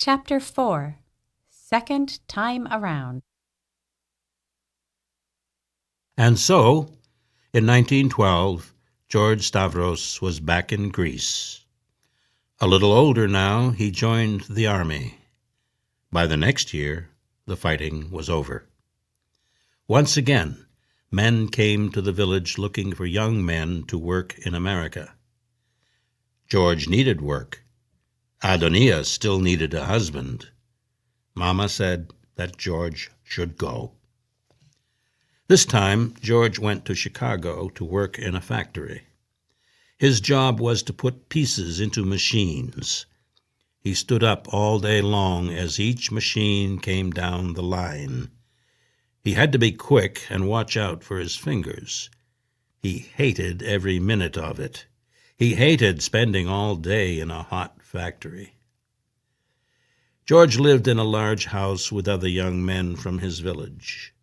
Chapter 4. Second Time Around. And so, in 1912, George Stavros was back in Greece. A little older now, he joined the army. By the next year, the fighting was over. Once again, men came to the village looking for young men to work in America. George needed work. Adonia still needed a husband. Mama said that George should go. This time, George went to Chicago to work in a factory. His job was to put pieces into machines. He stood up all day long as each machine came down the line. He had to be quick and watch out for his fingers. He hated every minute of it. He hated spending all day in a hot factory. George lived in a large house with other young men from his village.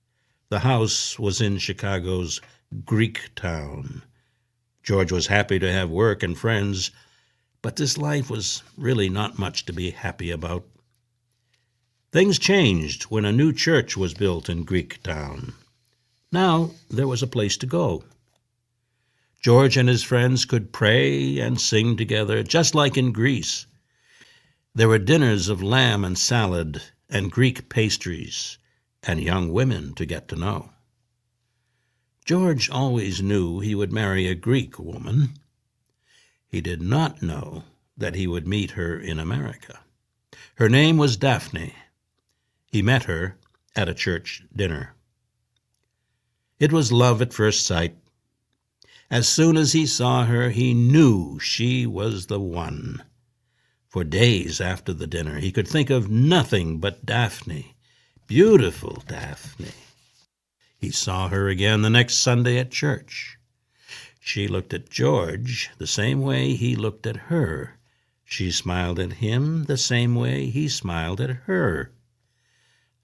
The house was in Chicago's Greek town. George was happy to have work and friends, but this life was really not much to be happy about. Things changed when a new church was built in Greek town. Now there was a place to go. George and his friends could pray and sing together, just like in Greece. There were dinners of lamb and salad and Greek pastries and young women to get to know. George always knew he would marry a Greek woman. He did not know that he would meet her in America. Her name was Daphne. He met her at a church dinner. It was love at first sight. As soon as he saw her, he knew she was the one. For days after the dinner, he could think of nothing but Daphne, beautiful Daphne. He saw her again the next Sunday at church. She looked at George the same way he looked at her. She smiled at him the same way he smiled at her.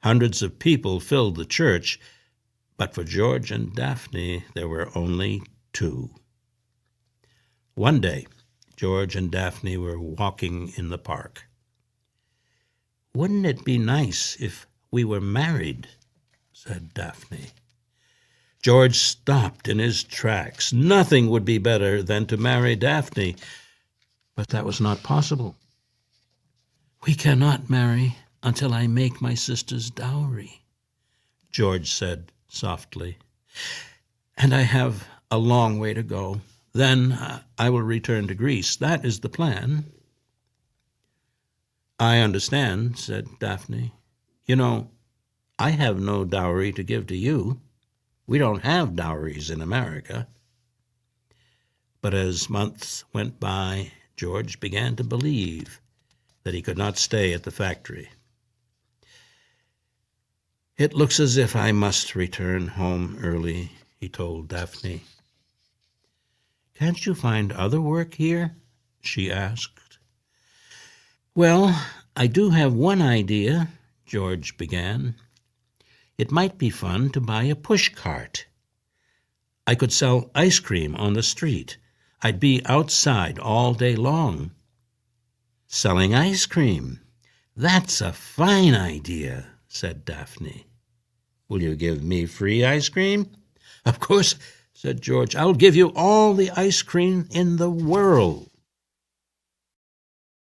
Hundreds of people filled the church, but for George and Daphne there were only two. One day, George and Daphne were walking in the park. "Wouldn't it be nice if we were married?" said Daphne. George stopped in his tracks. Nothing would be better than to marry Daphne, but that was not possible. "We cannot marry until I make my sister's dowry," George said softly. "And I have a long way to go. Then I will return to Greece. That is the plan." "I understand," said Daphne. "You know, I have no dowry to give to you. We don't have dowries in America." But as months went by, George began to believe that he could not stay at the factory. "It looks as if I must return home early," he told Daphne. "Can't you find other work here?" she asked. "Well, I do have one idea," George began. "It might be fun to buy a push cart. I could sell ice cream on the street. I'd be outside all day long." "Selling ice cream? That's a fine idea," said Daphne. "Will you give me free ice cream?" "Of course," said George. "I'll give you all the ice cream in the world."